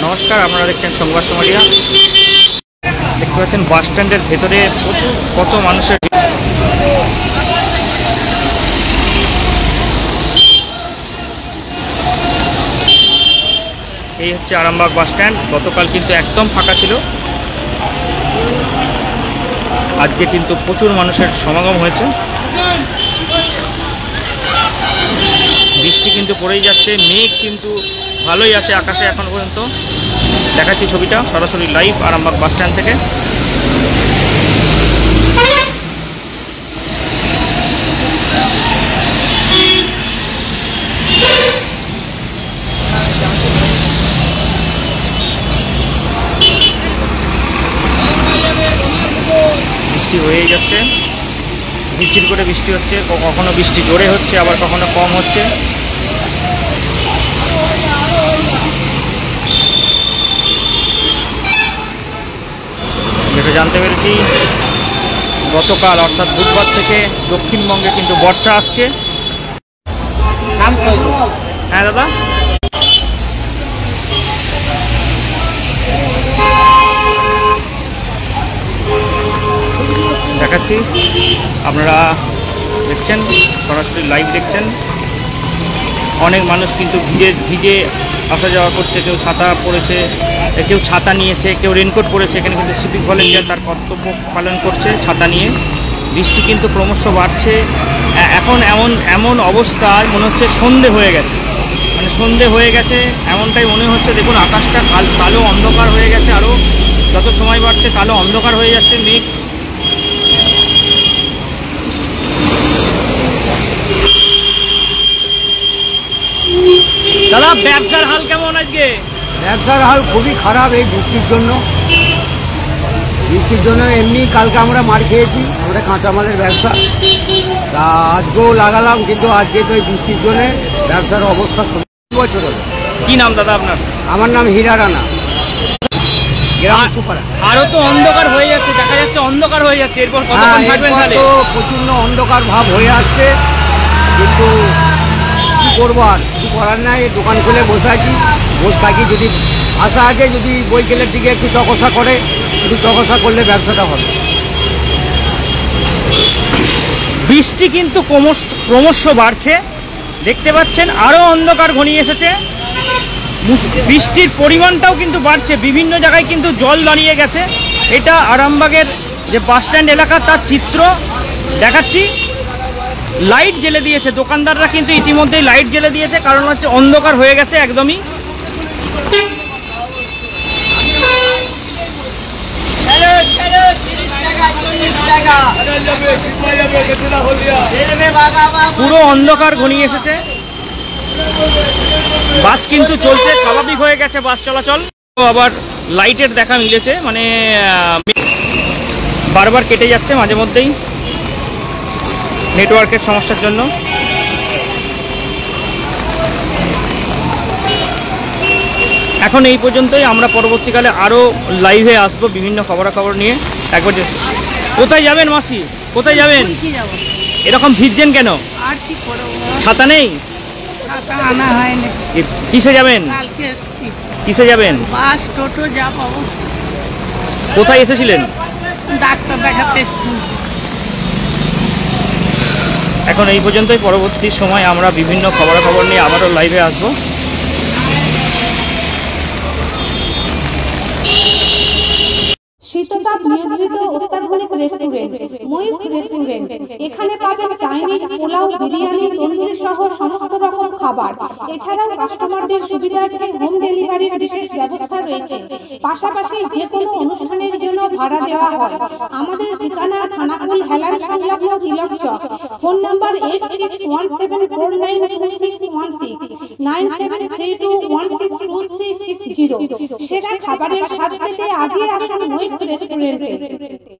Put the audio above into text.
নমস্কার, আপনারা দেখছেন সংবাদ সমারিয়া। দেখতে পাচ্ছেন বাস স্ট্যান্ডের ভেতরে কত মানুষের। এই হচ্ছে আরামবাগ বাস স্ট্যান্ড। গতকাল কিন্তু একদম ফাঁকা ছিল, আজকে কিন্তু প্রচুর মানুষের সমাগম হয়েছে। বৃষ্টি কিন্তু পড়েই যাচ্ছে, মেঘ কিন্তু ভালোই আছে আকাশে এখন পর্যন্ত। দেখাচ্ছি ছবিটা সরাসরি লাইভ আরামবাগ বাস স্ট্যান্ড থেকে। বৃষ্টি হয়েই যাচ্ছে, ঝিরঝির করে বৃষ্টি হচ্ছে, কখনো বৃষ্টি জোরে হচ্ছে, আবার কখনো কম হচ্ছে। যেটা জানতে পেরেছি, গতকাল অর্থাৎ বুধবার থেকে দক্ষিণবঙ্গে কিন্তু বর্ষা আসছে। হ্যাঁ দাদা, দেখাচ্ছি, আপনারা দেখছেন সরাসরি লাইভ দেখছেন। অনেক মানুষ কিন্তু ভিজে আসা যাওয়া করছে, কেউ ছাতা পরেছে, কেউ ছাতা নিয়েছে, কেউ রেনকোট পরেছে। এখানে কিন্তু সিভিক ভলেন্টিয়ার তার কর্তব্য পালন করছে ছাতা নিয়ে। বৃষ্টি কিন্তু ক্রমশ বাড়ছে। এখন এমন অবস্থায় মনে হচ্ছে সন্ধে হয়ে গেছে, মানে সন্ধে হয়ে গেছে এমনটাই মনে হচ্ছে। দেখুন আকাশটা কালো অন্ধকার হয়ে গেছে, আরও যত সময় বাড়ছে কালো অন্ধকার হয়ে যাচ্ছে। মেঘ দাদা, ব্যবসার হাল কেমন আজকে? ব্যবসার হাল খুবই খারাপ এই বৃষ্টির জন্য। এমনি কালকে আমরা মার খেয়েছি, আমরা কাঁচামালের ব্যবসা, তা আজকেও লাগালাম, কিন্তু আজকে তো এই বৃষ্টির জন্য ব্যবসার অবস্থা খুব বছর হলো। কি নাম দাদা আপনার? আমার নাম হীরা রানা, গ্রাম সুপারা। আরও তো অন্ধকার হয়ে যাচ্ছে, দেখা যাচ্ছে অন্ধকার হয়ে যাচ্ছে। এরপর কতক্ষণ থাকবেন তাহলে? তো প্রচণ্ড অন্ধকার ভাব হয়ে আসছে, কিন্তু কী করবো, আর কিছু করার নাই। দোকান খুলে বসে আছি, বসে থাকি। যদি আশা আছে, যদি বৈকালের দিকে একটু চকসা করে, একটু চকসা করলে ব্যবসাটা হবে। বৃষ্টি কিন্তু ক্রমশ বাড়ছে, দেখতে পাচ্ছেন আরও অন্ধকার ঘনিয়ে এসেছে। বৃষ্টির পরিমাণটাও কিন্তু বাড়ছে, বিভিন্ন জায়গায় কিন্তু জল দাঁড়িয়ে গেছে। এটা আরামবাগের যে বাস স্ট্যান্ড এলাকা, তার চিত্র দেখাচ্ছি। লাইট জ্বেলে দিয়েছে দোকানদাররা, কিন্তু ইতিমধ্যেই লাইট জ্বেলে দিয়েছে, কারণ হচ্ছে অন্ধকার হয়ে গেছে একদমই। পুরো অন্ধকার ঘনিয়ে এসেছে। বাস কিন্তু চলছে, স্বাভাবিক হয়ে গেছে বাস চলাচল। আবার লাইটের দেখা মিলেছে, মানে বারবার কেটে যাচ্ছে মাঝে মধ্যেই নেটওয়ার্কের সমস্যার জন্য। এখন এই পর্যন্তই। আমরা পরবর্তীকালে আরও লাইভে আসবো বিভিন্ন খবরাখবর নিয়ে। একবার কোথায় যাবেন মাসি, কোথায় যাবেন? এরকম ভিজছেন কেন? ছাতা নেই? কিসে যাবেন? কিসে যাবেন? বাস, টোটো, যা পাবো। কোথায় এসেছিলেন? ডাক্তার দেখাতে। এখন এই পর্যন্তই। পরবর্তী সময় আমরা বিভিন্ন খবরাখবর নিয়ে আবারও লাইভে আসবো। শীততাপ নিয়ন্ত্রিত অত্যাধুনিক রেস্টুরেন্ট ময়ূখ রেস্টুরেন্ট। এখানে পাবেন চাইনিজ, পোলাও, বিরিয়ানি, তন্দুরি সহ সমস্ত রকম খাবার। এছাড়াও কাস্টমারদের সুবিধার্থে হোম ডেলিভারির বিশেষ ব্যবস্থা রয়েছে। পাশাপাশি যে কোনো অনুষ্ঠানের জন্য ভাড়া দেওয়া হয়। আমাদের ঠিকানা থানাকুল হেলান সংলগ্ন তিলক চক। Phone number 8617492616 9732162360। সেরা খাবারের স্বাদ পেতে আজই আসুন ময়ূখ রেস্টুরেন্টে।